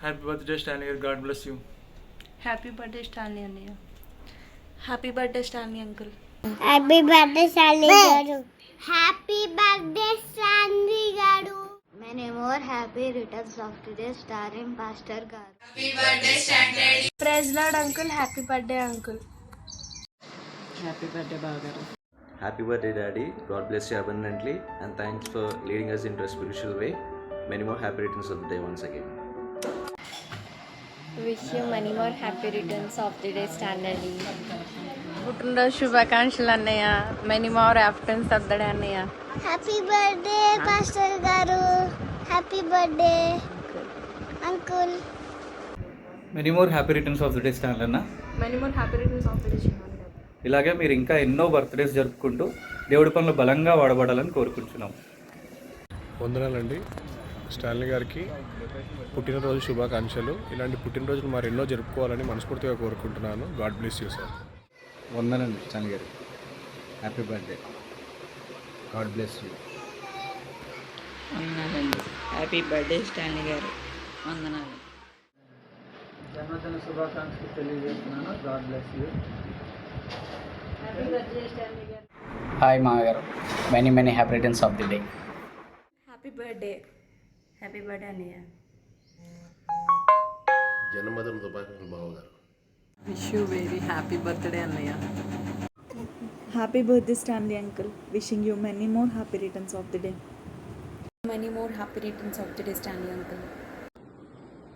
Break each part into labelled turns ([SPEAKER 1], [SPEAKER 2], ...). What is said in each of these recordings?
[SPEAKER 1] Happy birthday Stanley గారు. God bless you.
[SPEAKER 2] Happy birthday Stanley అన్నయ్య. Happy birthday Stanley uncle.
[SPEAKER 3] Happy birthday Stanley గారు. Happy birthday Stanley గారు. Many more happy returns of the day starring pastor గారు.
[SPEAKER 2] Happy birthday Stanley. Praise lord uncle. Happy birthday uncle.
[SPEAKER 4] Happy birthday బావగారు.
[SPEAKER 5] Happy birthday, Daddy. God bless you abundantly, and thanks for leading us into a spiritual way. Many more happy returns of the day once again.
[SPEAKER 6] Wish you many more happy returns of the day, Stanley.
[SPEAKER 2] పుట్టినరోజు శుభాకాంక్షలు అన్నయ్య. Many more happiness of the day అన్నయ్య.
[SPEAKER 3] Happy birthday pastor గారు. Happy birthday uncle.
[SPEAKER 1] Many more happy returns of the day Stanley అన్న.
[SPEAKER 2] Many more happy returns of the day Stanley.
[SPEAKER 1] ఇలాగే మీరు ఇంకా ఎన్నో బర్త్డేస్ జరుపుకుంటూ దేవుడి పనులు బలంగా వాడబడాలని కోరుకుంటున్నాం.
[SPEAKER 7] వందనాలండి స్టాన్లీ గారికి పుట్టినరోజు శుభాకాంక్షలు. ఇలాంటి పుట్టినరోజులు మరి ఎన్నో జరుపుకోవాలని మనస్ఫూర్తిగా కోరుకుంటున్నాను. God bless you sir.
[SPEAKER 8] వందనండి స్టాన్లీ గారు. Happy birthday. God bless you.
[SPEAKER 4] వందనాలండి. హ్యాపీ బర్త్డే స్టాన్లీ గారు. వందనాలు.
[SPEAKER 9] జన్మదిన శుభాకాంక్షలు తెలియజేస్తున్నాను. God bless you.
[SPEAKER 2] Happy birthday Stanley గారు.
[SPEAKER 9] హాయ్ మామగారు. Many many happy returns of the day.
[SPEAKER 2] Happy birthday. Happy birthday అన్నయ్య.
[SPEAKER 7] జన్మదిన శుభాకాంక్షలు బావగారు.
[SPEAKER 4] Wish you very happy birthday అన్నయ్య.
[SPEAKER 10] Happy birthday Stanley uncle. Wishing you many more happy returns of the day.
[SPEAKER 6] Many more happy returns of the day, Stanley uncle.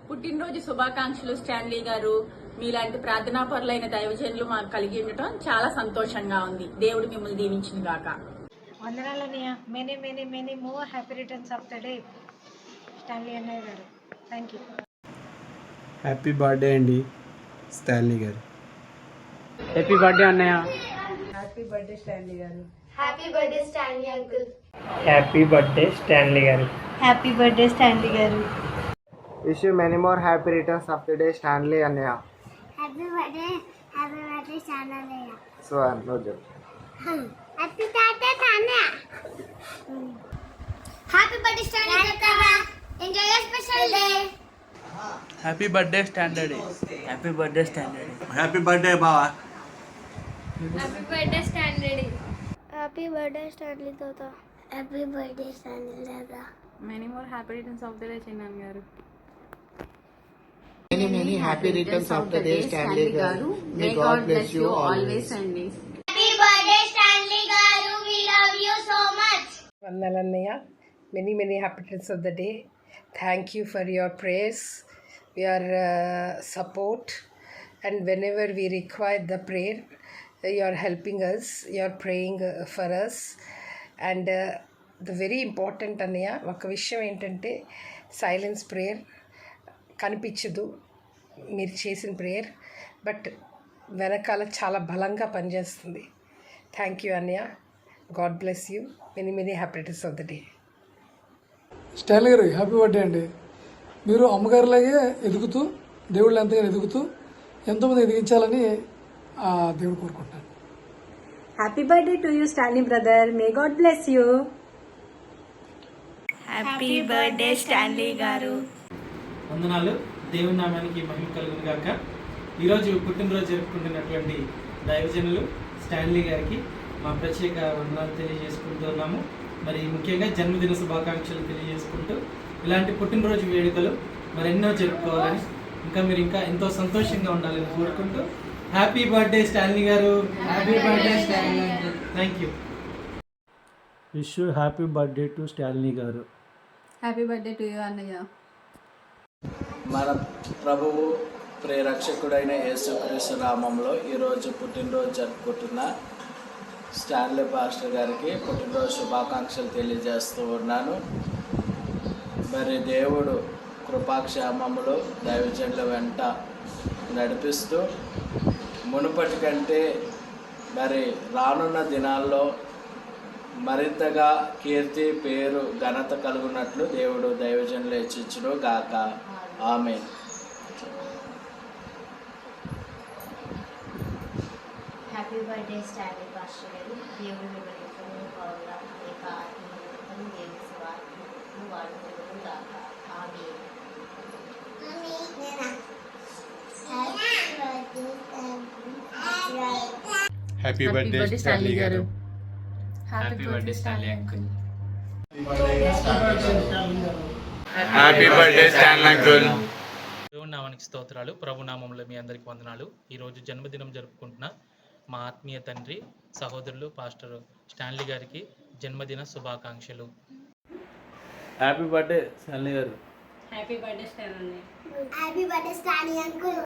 [SPEAKER 11] పుట్టినరోజు శుభాకాంక్షలు Stanley గారు. మీలాంటి ప్రార్థనాపరులైన దైవజనులు మాకు కలిగి ఉండటం చాలా సంతోషంగా ఉంది. దేవుడు మిమ్మల్ని దీవించిన గాక.
[SPEAKER 2] వందనాలన్నయ్య. Many many many more happy returns of the day Stanley అన్నయ్య గారు. Thank you.
[SPEAKER 8] హ్యాపీ బర్త్డే అండి స్టాన్లీ గారు.
[SPEAKER 9] హ్యాపీ బర్త్డే అన్నయ్య.
[SPEAKER 2] హ్యాపీ బర్త్డే స్టాన్లీ గారు.
[SPEAKER 3] Happy birthday Stanley uncle.
[SPEAKER 9] Happy birthday Stanley గారు.
[SPEAKER 2] హ్యాపీ బర్త్డే స్టాన్లీ గారు.
[SPEAKER 9] Wish you many more happy returns of the day Stanley అన్నయ్య.
[SPEAKER 3] Happy birthday Stanley అన్నయ్య.
[SPEAKER 9] So no joke.
[SPEAKER 3] Happy birthday Stanley. Happy birthday Stanley అన్నయ్య. Enjoy your special day.
[SPEAKER 9] Happy birthday Stanley. Happy birthday Stanley.
[SPEAKER 5] Happy birthday, Baba.
[SPEAKER 3] Happy birthday Stanley. Happy birthday Stanley తాత. Happy birthday Stanley తాత.
[SPEAKER 2] Many more happy returns of the day చిన్నాన్న గారు.
[SPEAKER 9] Many many happy returns of the day Stanley గారు. May god bless you always అండి.
[SPEAKER 3] Happy birthday Stanley గారు. We love you so much.
[SPEAKER 12] వందనాలన్నయ్య. Many many happy returns of the day. Thank you for your prayers, your support, and whenever we require the prayer, you are helping us, you are praying for us. And the very important అన్నయ్య ఒక విషయం ఏంటంటే silence prayer కనిపించదు మీరు చేసిన prayer, but వెనకాల చాలా బలంగా పనిచేస్తుంది. థ్యాంక్ యూ అన్నయ్య. God bless you. Many many happy returns of the day.
[SPEAKER 13] Stanley గారు హ్యాపీ బర్త్డే అండి. మీరు అమ్మగారిలాగే ఎదుగుతూ దేవుళ్ళు ఎంతగానో ఎదుగుతూ ఎంతోమంది ఎదిగించాలని దేవుడు కోరుకుంటున్నాను.
[SPEAKER 2] Happy birthday to you Stanley brother. May god bless you. Happy birthday Stanley గారు.
[SPEAKER 9] వందనాలు. దేవుని నామానికి మహిమ కలుగును గాక. ఈరోజు పుట్టినరోజు జరుపుకుంటున్నటువంటి దైవజనులు స్టాన్లీ గారికి మా ప్రత్యేక వందనాలు తెలియజేసుకుంటున్నాము. మరి ముఖ్యంగా జన్మదిన శుభాకాంక్షలు తెలియజేసుకుంటూ ఇలాంటి పుట్టినరోజు వేడుకలు మరెన్నో జరుపుకోవాలని, ఇంకా మీరు ఇంకా ఎంతో సంతోషంగా ఉండాలని కోరుకుంటూ హ్యాపీ బర్త్డే స్టాన్లీ గారు. హ్యాపీ బర్త్డే స్టాన్లీ గారు. Thank you.
[SPEAKER 8] Wish you happy birthday to Stanley గారు.
[SPEAKER 2] హ్యాపీ బర్త్డే టు యూ అన్నయ్య.
[SPEAKER 9] మన ప్రభువు ప్రియరక్షకుడైన యేసుక్రీస్తు నామంలో ఈరోజు పుట్టినరోజు జరుపుకుంటున్న స్టాన్లీ పాస్టర్ గారికి పుట్టినరోజు శుభాకాంక్షలు తెలియజేస్తూ ఉన్నాను. మరి దేవుడు కృపాక్షేమములు దైవజనుల వెంట నడిపిస్తూ మునుపటి కంటే మరి రానున్న దినాల్లో మరింతగా కీర్తి పేరు ఘనత కలుగునట్లు దేవుడు దైవజనులు హెచ్చించును గాక. ఆమేన్.
[SPEAKER 3] హ్యాపీ బర్త్డే స్టాన్లీ పాస్టర్ గారు. దేవుడు మిమ్మల్ని పౌరుల అనేక ఆత్మీయులను దేవుని వాడుకును గాక. ఆమేన్.
[SPEAKER 7] హ్యాపీ బర్త్డే స్టాన్లీ గారు.
[SPEAKER 6] Happy birthday Stanley uncle.
[SPEAKER 7] Happy birthday Stanley uncle.
[SPEAKER 9] దేవుని నామానికి స్తోత్రాలు. ప్రభు నామంలో మీ అందరికి వందనాలు. ఈరోజు జన్మదినం జరుపుకుంటున్న మా ఆత్మీయ తండ్రి సహోదరులు పాస్టర్ స్టాన్లీ గారికి జన్మదిన శుభాకాంక్షలు.
[SPEAKER 1] హ్యాపీ బర్త్డే స్టాన్లీ గారు.
[SPEAKER 11] Happy birthday Stanley.
[SPEAKER 3] Happy birthday Stanley uncle.